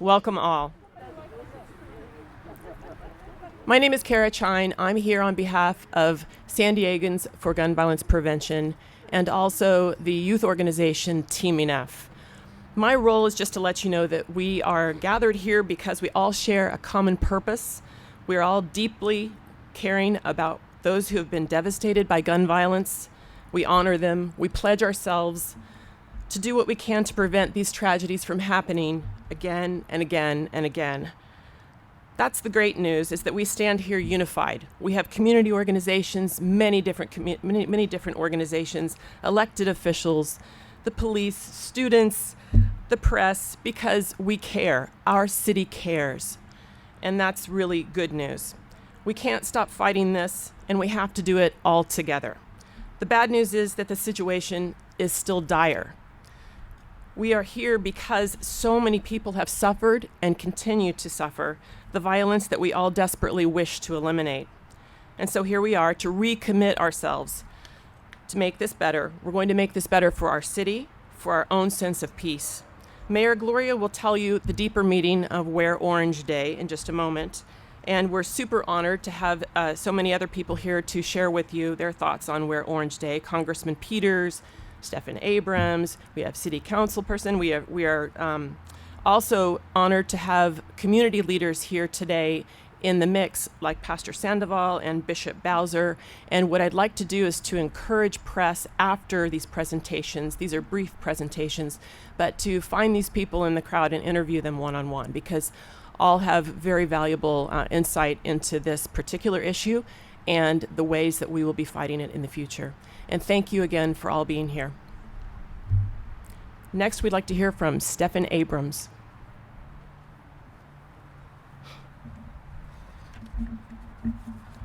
Welcome all. My name is Kara Chine. I'm here on behalf of San Diegans for Gun Violence Prevention and also the youth organization Team Enough. My role is just to let you know that we are gathered here because we all share a common purpose. We're all deeply caring about those who have been devastated by gun violence. We honor them. We pledge ourselves to do what we can to prevent these tragedies from happening again and again and again. That's the great news, is that we stand here unified. We have community organizations, many different organizations, elected officials, the police, students, the press, because we care. Our city cares. And that's really good news. We can't stop fighting this, and we have to do it all together. The bad news is that the situation is still dire. We are here because so many people have suffered and continue to suffer the violence that we all desperately wish to eliminate. And so here we are to recommit ourselves to make this better. We're going to make this better for our city, for our own sense of peace. Mayor Gloria will tell you the deeper meaning of Wear Orange Day in just a moment. And we're super honored to have so many other people here to share with you their thoughts on Wear Orange Day. Congressman Peters, Stefan Abrams, we have city council person. We are also honored to have community leaders here today in the mix, like Pastor Sandoval and Bishop Bowser. And what I'd like to do is to encourage press after these presentations. These are brief presentations, but to find these people in the crowd and interview them one-on-one, because all have very valuable insight into this particular issue and the ways that we will be fighting it in the future. And thank you again for all being here. Next, we'd like to hear from Stefan Abrams.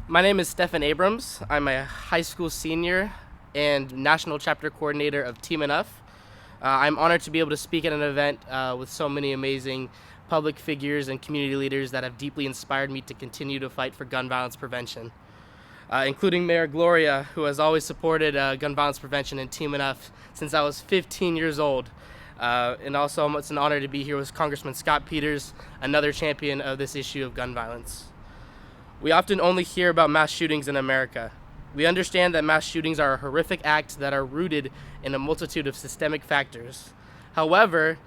My name is Stefan Abrams. I'm a high school senior and national chapter coordinator of Team Enough. I'm honored to be able to speak at an event with so many amazing public figures and community leaders that have deeply inspired me to continue to fight for gun violence prevention, including Mayor Gloria, who has always supported gun violence prevention and Team Enough since I was 15 years old. And also it's an honor to be here with Congressman Scott Peters, another champion of this issue of gun violence. We often only hear about mass shootings in America. We understand that mass shootings are horrific acts that are rooted in a multitude of systemic factors. However,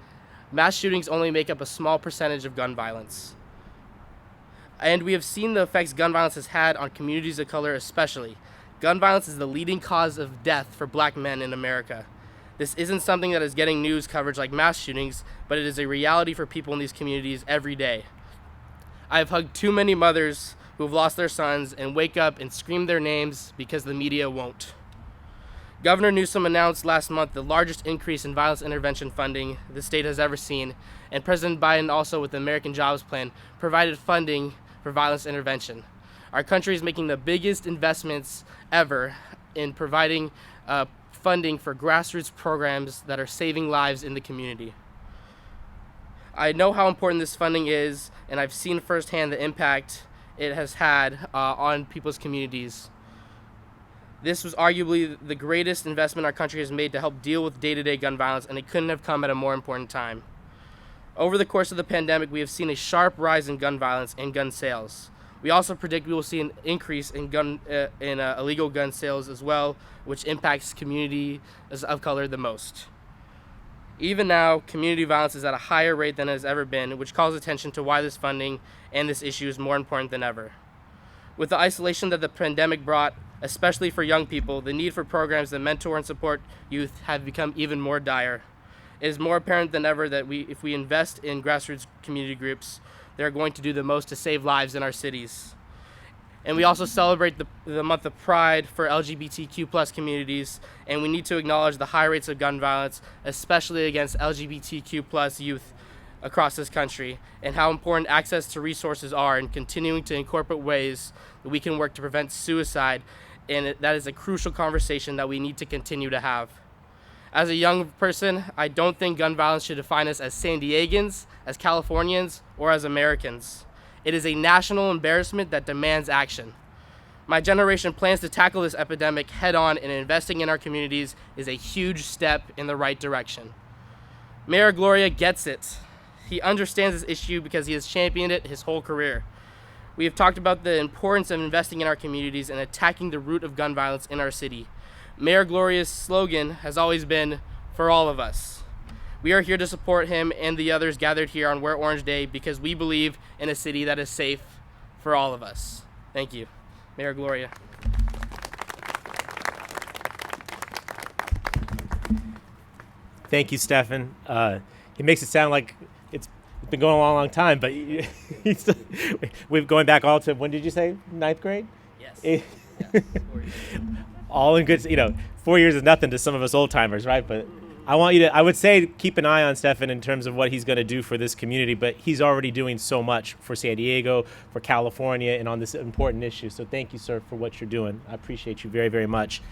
mass shootings only make up a small percentage of gun violence. And we have seen the effects gun violence has had on communities of color especially. Gun violence is the leading cause of death for Black men in America. This isn't something that is getting news coverage like mass shootings, but it is a reality for people in these communities every day. I have hugged too many mothers who have lost their sons and wake up and scream their names because the media won't. Governor Newsom announced last month the largest increase in violence intervention funding the state has ever seen, and President Biden also, with the American Jobs Plan, provided funding for violence intervention. Our country is making the biggest investments ever in providing funding for grassroots programs that are saving lives in the community. I know how important this funding is, and I've seen firsthand the impact it has had on people's communities. This was arguably the greatest investment our country has made to help deal with day-to-day gun violence, and it couldn't have come at a more important time. Over the course of the pandemic, we have seen a sharp rise in gun violence and gun sales. We also predict we will see an increase in illegal gun sales as well, which impacts communities of color the most. Even now, community violence is at a higher rate than it has ever been, which calls attention to why this funding and this issue is more important than ever. With the isolation that the pandemic brought, especially for young people, the need for programs that mentor and support youth have become even more dire. It is more apparent than ever that if we invest in grassroots community groups, they're going to do the most to save lives in our cities. And we also celebrate the month of Pride for LGBTQ+ communities, and we need to acknowledge the high rates of gun violence, especially against LGBTQ+ youth across this country, and how important access to resources are, and continuing to incorporate ways that we can work to prevent suicide, and that is a crucial conversation that we need to continue to have. As a young person, I don't think gun violence should define us as San Diegans, as Californians, or as Americans. It is a national embarrassment that demands action. My generation plans to tackle this epidemic head-on, and investing in our communities is a huge step in the right direction. Mayor Gloria gets it. He understands this issue because he has championed it his whole career. We have talked about the importance of investing in our communities and attacking the root of gun violence in our city. Mayor Gloria's slogan has always been, "For all of us." We are here to support him and the others gathered here on Wear Orange Day because we believe in a city that is safe for all of us. Thank you. Mayor Gloria. Thank you, Stefan. He makes it sound like it's been going on a long time, but we've going back all to, when did you say, ninth grade? Yes. Yes, 4 years. All in good, 4 years is nothing to some of us old timers, right? But I would say keep an eye on Stefan in terms of what he's going to do for this community, but he's already doing so much for San Diego, for California, and on this important issue. So thank you, sir, for what you're doing. I appreciate you very, very much.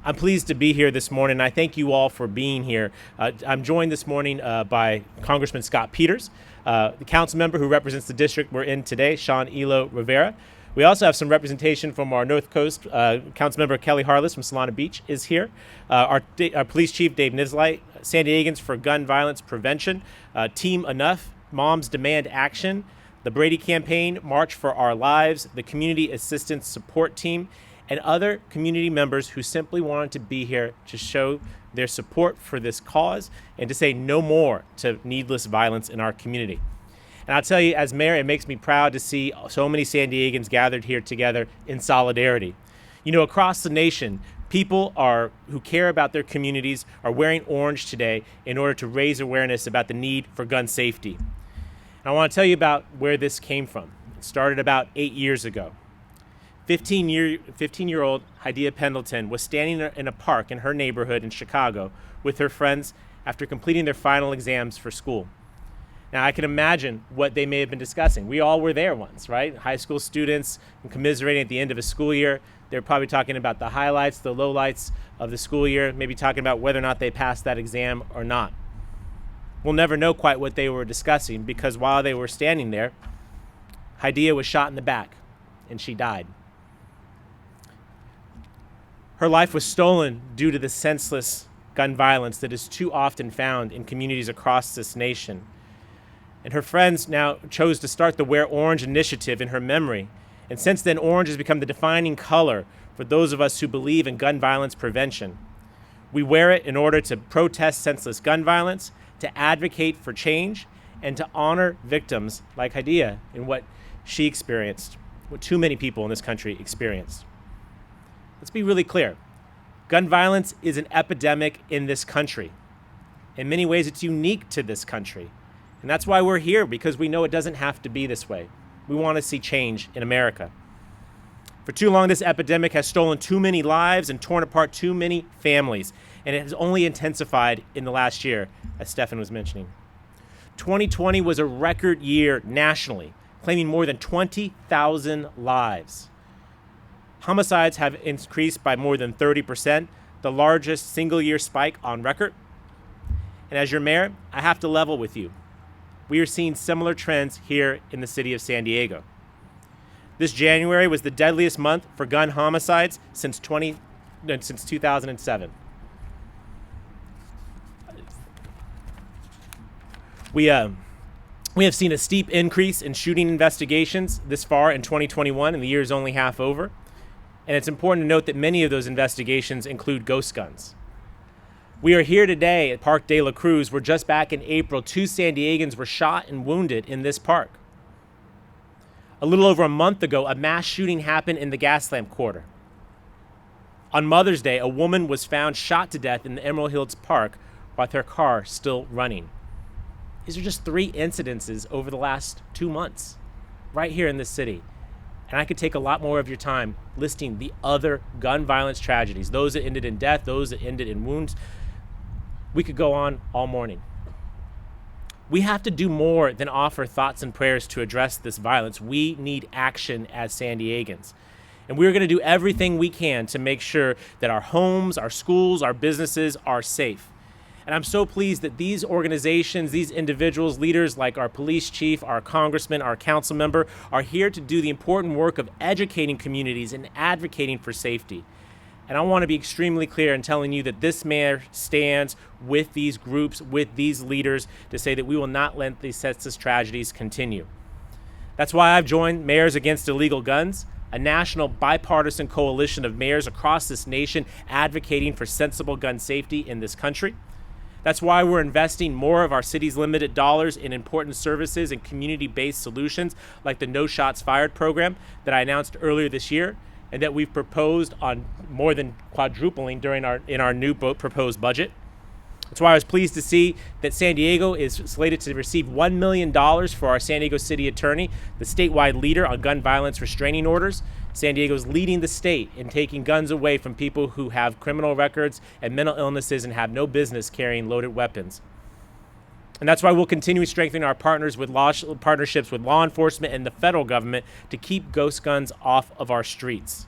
I'm pleased to be here this morning. I thank you all for being here. I'm joined this morning by Congressman Scott Peters, the council member who represents the district we're in today, Sean Elo Rivera. We also have some representation from our North Coast. Councilmember Kelly Harless from Solana Beach is here. Our Police Chief David Nisleit, San Diegans for Gun Violence Prevention, Team Enough, Moms Demand Action, the Brady Campaign, March for Our Lives, the Community Assistance Support Team, and other community members who simply wanted to be here to show their support for this cause and to say no more to needless violence in our community. And I'll tell you, as mayor, it makes me proud to see so many San Diegans gathered here together in solidarity. Across the nation, people who care about their communities are wearing orange today in order to raise awareness about the need for gun safety. And I want to tell you about where this came from. It started about 8 years ago. 15-year-old Hadiya Pendleton was standing in a park in her neighborhood in Chicago with her friends after completing their final exams for school. Now, I can imagine what they may have been discussing. We all were there once, right? High school students commiserating at the end of a school year. They're probably talking about the highlights, the lowlights of the school year, maybe talking about whether or not they passed that exam or not. We'll never know quite what they were discussing because while they were standing there, Hadiya was shot in the back and she died. Her life was stolen due to the senseless gun violence that is too often found in communities across this nation. And her friends now chose to start the Wear Orange initiative in her memory. And since then, orange has become the defining color for those of us who believe in gun violence prevention. We wear it in order to protest senseless gun violence, to advocate for change, and to honor victims like Hadiya in what she experienced, what too many people in this country experienced. Let's be really clear. Gun violence is an epidemic in this country. In many ways, it's unique to this country. And that's why we're here, because we know it doesn't have to be this way. We want to see change in America. For too long, this epidemic has stolen too many lives and torn apart too many families. And it has only intensified in the last year, as Stefan was mentioning. 2020 was a record year nationally, claiming more than 20,000 lives. Homicides have increased by more than 30%, the largest single-year spike on record. And as your mayor, I have to level with you. We are seeing similar trends here in the city of San Diego. This January was the deadliest month for gun homicides since 2007. We have seen a steep increase in shooting investigations this far in 2021, and the year is only half over. And it's important to note that many of those investigations include ghost guns. We are here today at Park de la Cruz, where just back in April, 2 San Diegans were shot and wounded in this park. A little over a month ago, a mass shooting happened in the Gaslamp Quarter. On Mother's Day, a woman was found shot to death in the Emerald Hills Park with her car still running. These are just 3 incidences over the last 2 months, right here in this city. And I could take a lot more of your time listing the other gun violence tragedies, those that ended in death, those that ended in wounds. We could go on all morning. We have to do more than offer thoughts and prayers to address this violence. We need action as San Diegans. And we're going to do everything we can to make sure that our homes, our schools, our businesses are safe. And I'm so pleased that these organizations, these individuals, leaders like our police chief, our congressman, our council member, are here to do the important work of educating communities and advocating for safety. And I want to be extremely clear in telling you that this mayor stands with these groups, with these leaders, to say that we will not let these senseless tragedies continue. That's why I've joined Mayors Against Illegal Guns, a national bipartisan coalition of mayors across this nation advocating for sensible gun safety in this country. That's why we're investing more of our city's limited dollars in important services and community-based solutions like the No Shots Fired program that I announced earlier this year, and that we've proposed on more than quadrupling in our new proposed budget. That's why I was pleased to see that San Diego is slated to receive $1 million for our San Diego City Attorney, the statewide leader on gun violence restraining orders. San Diego is leading the state in taking guns away from people who have criminal records and mental illnesses and have no business carrying loaded weapons. And that's why we'll continue strengthening our partnerships with law enforcement and the federal government to keep ghost guns off of our streets.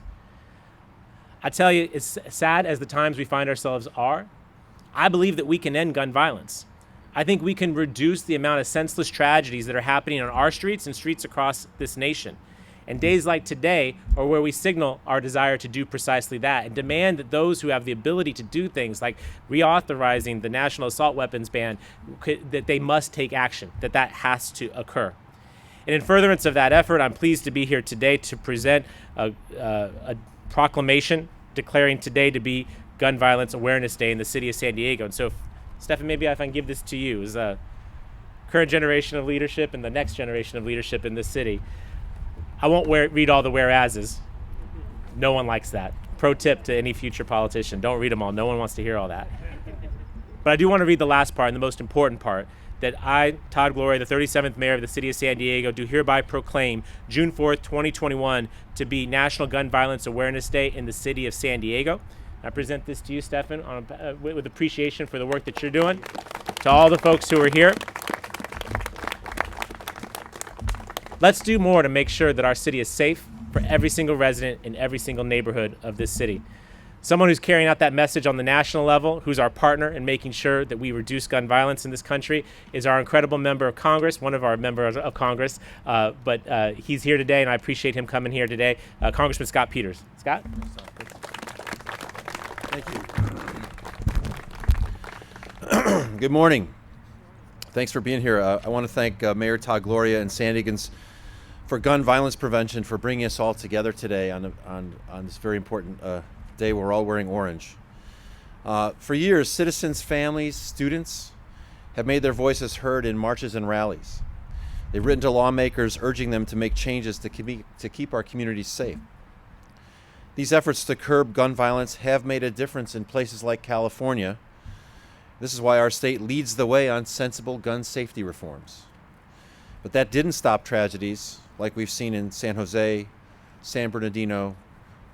I tell you, it's sad as the times we find ourselves are. I believe that we can end gun violence. I think we can reduce the amount of senseless tragedies that are happening on our streets and streets across this nation. And days like today are where we signal our desire to do precisely that and demand that those who have the ability to do things like reauthorizing the national assault weapons ban, that they must take action, that has to occur. And in furtherance of that effort, I'm pleased to be here today to present a proclamation declaring today to be Gun Violence Awareness Day in the city of San Diego. And so, Stefan, maybe if I can give this to you as a current generation of leadership and the next generation of leadership in this city. I won't read all the whereases. No one likes that. Pro tip to any future politician, don't read them all. No one wants to hear all that. But I do want to read the last part and the most important part, that I, Todd Gloria, the 37th mayor of the city of San Diego, do hereby proclaim June 4th, 2021 to be National Gun Violence Awareness Day in the city of San Diego. I present this to you, Stefan, with appreciation for the work that you're doing. To all the folks who are here, let's do more to make sure that our city is safe for every single resident in every single neighborhood of this city. Someone who's carrying out that message on the national level, who's our partner in making sure that we reduce gun violence in this country, is our incredible member of Congress, one of our members of Congress, but he's here today, and I appreciate him coming here today, Congressman Scott Peters. Scott? Thank you. Good morning. Thanks for being here. I want to thank Mayor Todd Gloria and San Diegans for gun violence prevention for bringing us all together today on this very important day. We're all wearing orange. For years, citizens, families, students have made their voices heard in marches and rallies. They've written to lawmakers urging them to make changes to keep our communities safe. These efforts to curb gun violence have made a difference in places like California. This is why our state leads the way on sensible gun safety reforms. But that didn't stop tragedies like we've seen in San Jose, San Bernardino,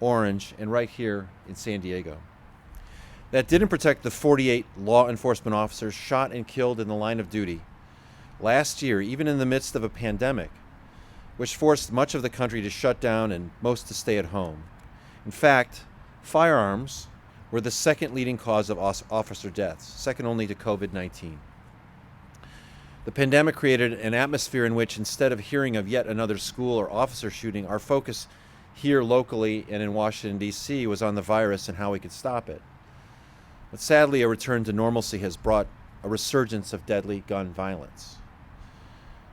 Orange, and right here in San Diego. That didn't protect the 48 law enforcement officers shot and killed in the line of duty last year, even in the midst of a pandemic, which forced much of the country to shut down and most to stay at home. In fact, firearms were the second leading cause of officer deaths, second only to COVID-19. The pandemic created an atmosphere in which, instead of hearing of yet another school or officer shooting, our focus here locally and in Washington, D.C. was on the virus and how we could stop it. But sadly, a return to normalcy has brought a resurgence of deadly gun violence.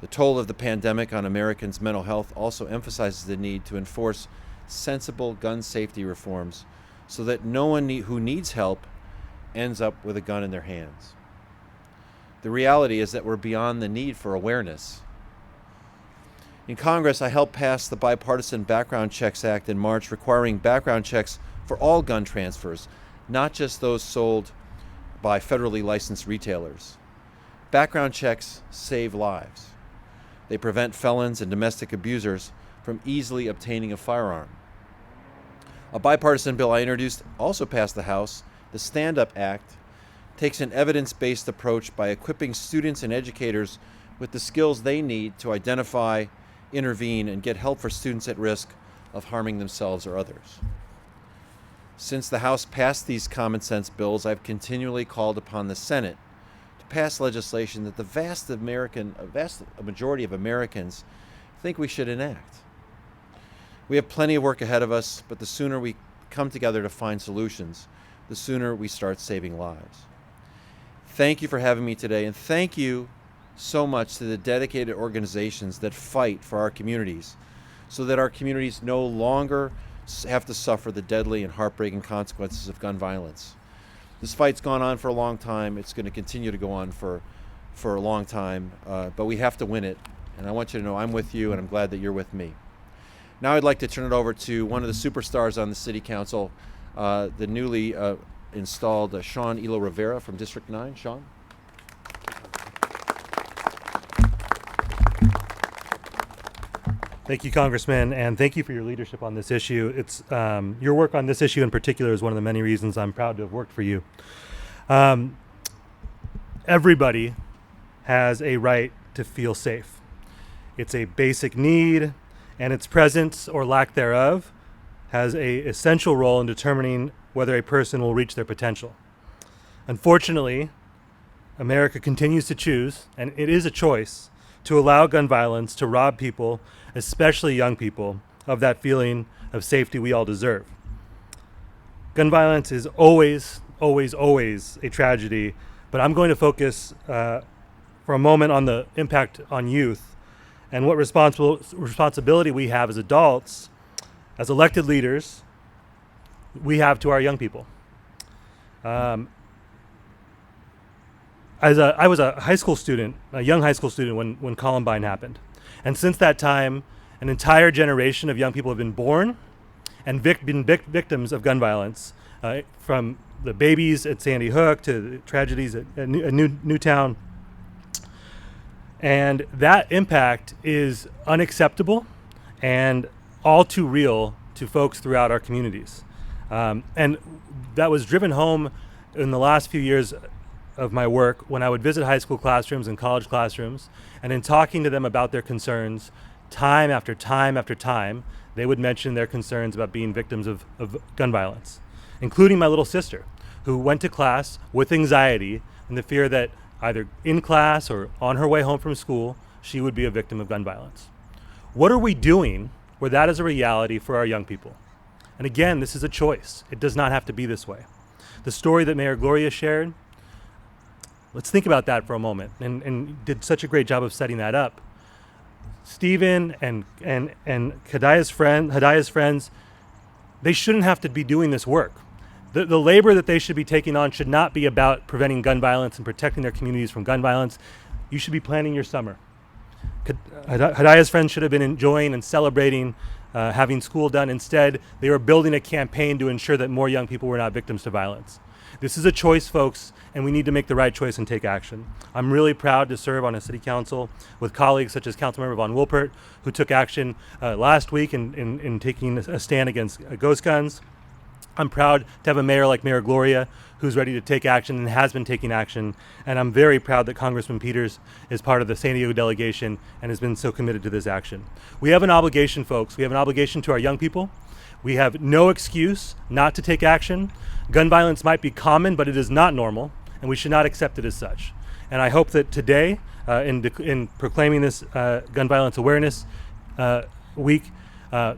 The toll of the pandemic on Americans' mental health also emphasizes the need to enforce sensible gun safety reforms so that no one who needs help ends up with a gun in their hands. The reality is that we're beyond the need for awareness. In Congress, I helped pass the Bipartisan Background Checks Act in March, requiring background checks for all gun transfers, not just those sold by federally licensed retailers. Background checks save lives. They prevent felons and domestic abusers from easily obtaining a firearm. A bipartisan bill I introduced also passed the House. The Stand Up Act takes an evidence-based approach by equipping students and educators with the skills they need to identify, intervene, and get help for students at risk of harming themselves or others. Since the House passed these common sense bills, I've continually called upon the Senate to pass legislation that the vast majority of Americans think we should enact. We have plenty of work ahead of us, but the sooner we come together to find solutions, the sooner we start saving lives. Thank you for having me today, and thank you so much to the dedicated organizations that fight for our communities so that our communities no longer have to suffer the deadly and heartbreaking consequences of gun violence. This fight's gone on for a long time. It's going to continue to go on for a long time, but we have to win it. And I want you to know I'm with you, and I'm glad that you're with me. Now I'd like to turn it over to one of the superstars on the City Council, the newly installed Sean Elo Rivera from District 9. Sean? Thank you, Congressman, and thank you for your leadership on this issue. It's your work on this issue in particular is one of the many reasons I'm proud to have worked for you. Everybody has a right to feel safe. It's a basic need, and its presence or lack thereof has an essential role in determining whether a person will reach their potential. Unfortunately, America continues to choose, and it is a choice, to allow gun violence to rob people, especially young people, of that feeling of safety we all deserve. Gun violence is always, always, always a tragedy, but I'm going to focus for a moment on the impact on youth and what responsibility we have as adults, as elected leaders, we have to our young people. I was a high school student, a young high school student when Columbine happened. And since that time, an entire generation of young people have been born and been victims of gun violence, from the babies at Sandy Hook to the tragedies at Newtown. And that impact is unacceptable and all too real to folks throughout our communities. And that was driven home in the last few years of my work when I would visit high school classrooms and college classrooms, and in talking to them about their concerns, time after time after time, they would mention their concerns about being victims of gun violence, including my little sister, who went to class with anxiety and the fear that either in class or on her way home from school, she would be a victim of gun violence. What are we doing where that is a reality for our young people? And again, this is a choice. It does not have to be this way. The story that Mayor Gloria shared, let's think about that for a moment, and did such a great job of setting that up. Stephen and Hadaya's friends, they shouldn't have to be doing this work. The labor that they should be taking on should not be about preventing gun violence and protecting their communities from gun violence. You should be planning your summer. Hadaya's friends should have been enjoying and celebrating having school done. Instead, they were building a campaign to ensure that more young people were not victims to violence. This is a choice, folks, and we need to make the right choice and take action. I'm really proud to serve on a city council with colleagues such as Councilmember Von Wilpert, who took action last week in taking a stand against ghost guns. I'm proud to have a mayor like Mayor Gloria, who's ready to take action and has been taking action. And I'm very proud that Congressman Peters is part of the San Diego delegation and has been so committed to this action. We have an obligation, folks. We have an obligation to our young people. We have no excuse not to take action. Gun violence might be common, but it is not normal, and we should not accept it as such. And I hope that today, in proclaiming this Gun Violence Awareness Week,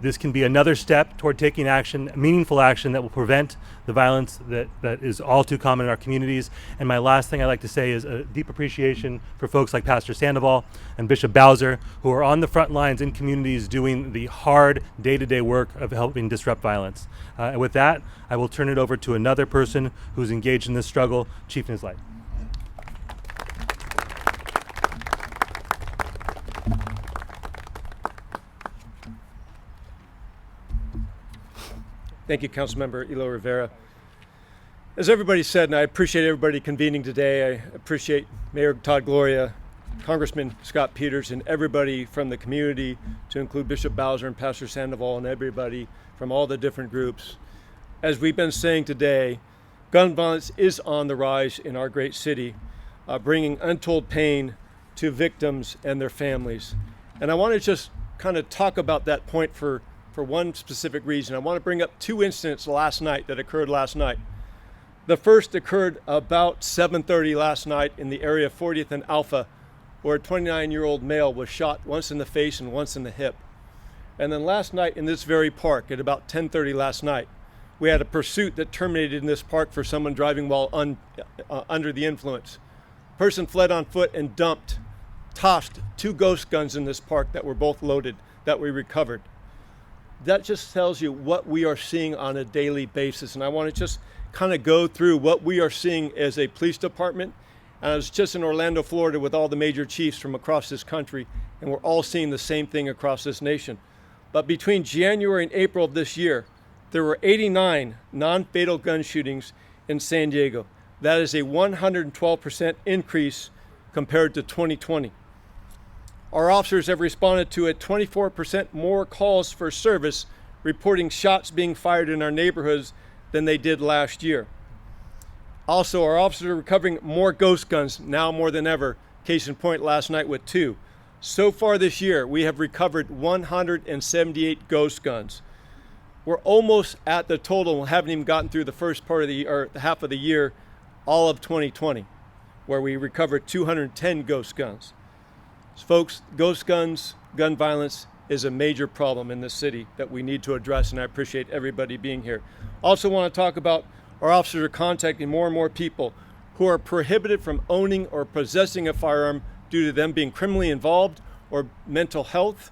this can be another step toward taking action, meaningful action that will prevent the violence that is all too common in our communities. And my last thing I'd like to say is a deep appreciation for folks like Pastor Sandoval and Bishop Bowser, who are on the front lines in communities doing the hard day-to-day work of helping disrupt violence. And with that, I will turn it over to another person who's engaged in this struggle, Chief Nisleit. Thank you, Councilmember Elo Rivera. As everybody said, and I appreciate everybody convening today, I appreciate Mayor Todd Gloria, Congressman Scott Peters, and everybody from the community, to include Bishop Bowser and Pastor Sandoval and everybody from all the different groups. As we've been saying today, gun violence is on the rise in our great city, bringing untold pain to victims and their families. And I want to just kind of talk about that point for one specific reason. I want to bring up two incidents that occurred last night. The first occurred about 7:30 last night in the area of 40th and Alpha, where a 29-year-old male was shot once in the face and once in the hip. And then last night in this very park at about 10:30 last night, We had a pursuit that terminated in this park for someone driving while under the influence. Person fled on foot and tossed 2 ghost guns in this park that were both loaded that we recovered. That just tells you what we are seeing on a daily basis. And I want to just kind of go through what we are seeing as a police department. And I was just in Orlando, Florida with all the major chiefs from across this country, and we're all seeing the same thing across this nation. But between January and April of this year, there were 89 non-fatal gun shootings in San Diego. That is a 112% increase compared to 2020. Our officers have responded to a 24% more calls for service reporting shots being fired in our neighborhoods than they did last year. Also, our officers are recovering more ghost guns now more than ever. Case in point, last night with 2. So far this year, we have recovered 178 ghost guns. We're almost at the total. We haven't even gotten through the first part of the half of the year, all of 2020, where we recovered 210 ghost guns. So folks, ghost guns, gun violence is a major problem in this city that we need to address, and I appreciate everybody being here. Also want to talk about our officers are contacting more and more people who are prohibited from owning or possessing a firearm due to them being criminally involved or mental health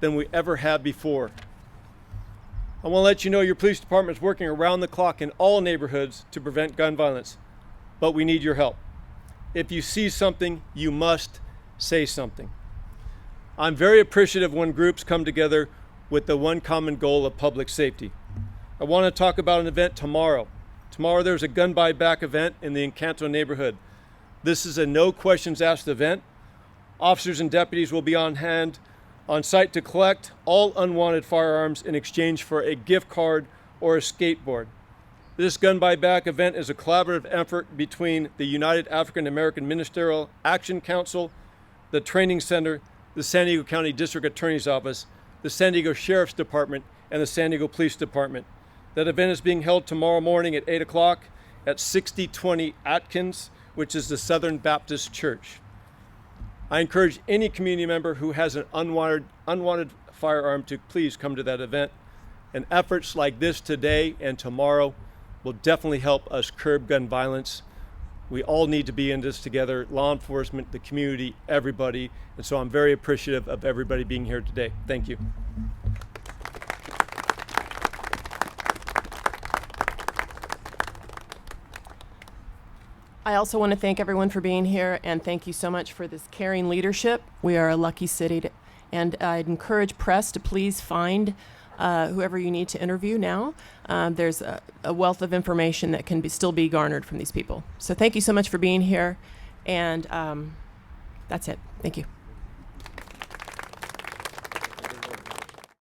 than we ever have before. I want to let you know your police department is working around the clock in all neighborhoods to prevent gun violence, but we need your help. If you see something, you must say something. I'm very appreciative when groups come together with the one common goal of public safety. I want to talk about an event tomorrow. Tomorrow there's a gun buyback event in the Encanto neighborhood. This is a no questions asked event. Officers and deputies will be on hand on site to collect all unwanted firearms in exchange for a gift card or a skateboard. This gun buyback event is a collaborative effort between the United African American Ministerial Action Council, the Training Center, the San Diego County District Attorney's Office, the San Diego Sheriff's Department, and the San Diego Police Department. That event is being held tomorrow morning at 8 o'clock at 6020 Atkins, which is the Southern Baptist Church. I encourage any community member who has an unwanted firearm to please come to that event. And efforts like this today and tomorrow will definitely help us curb gun violence. We all need to be in this together, law enforcement, the community, everybody. And so I'm very appreciative of everybody being here today. Thank you. I also want to thank everyone for being here, and thank you so much for this caring leadership. We are a lucky city, and I'd encourage press to please find whoever you need to interview now. There's a wealth of information that can still be garnered from these people. So thank you so much for being here, and that's it. Thank you.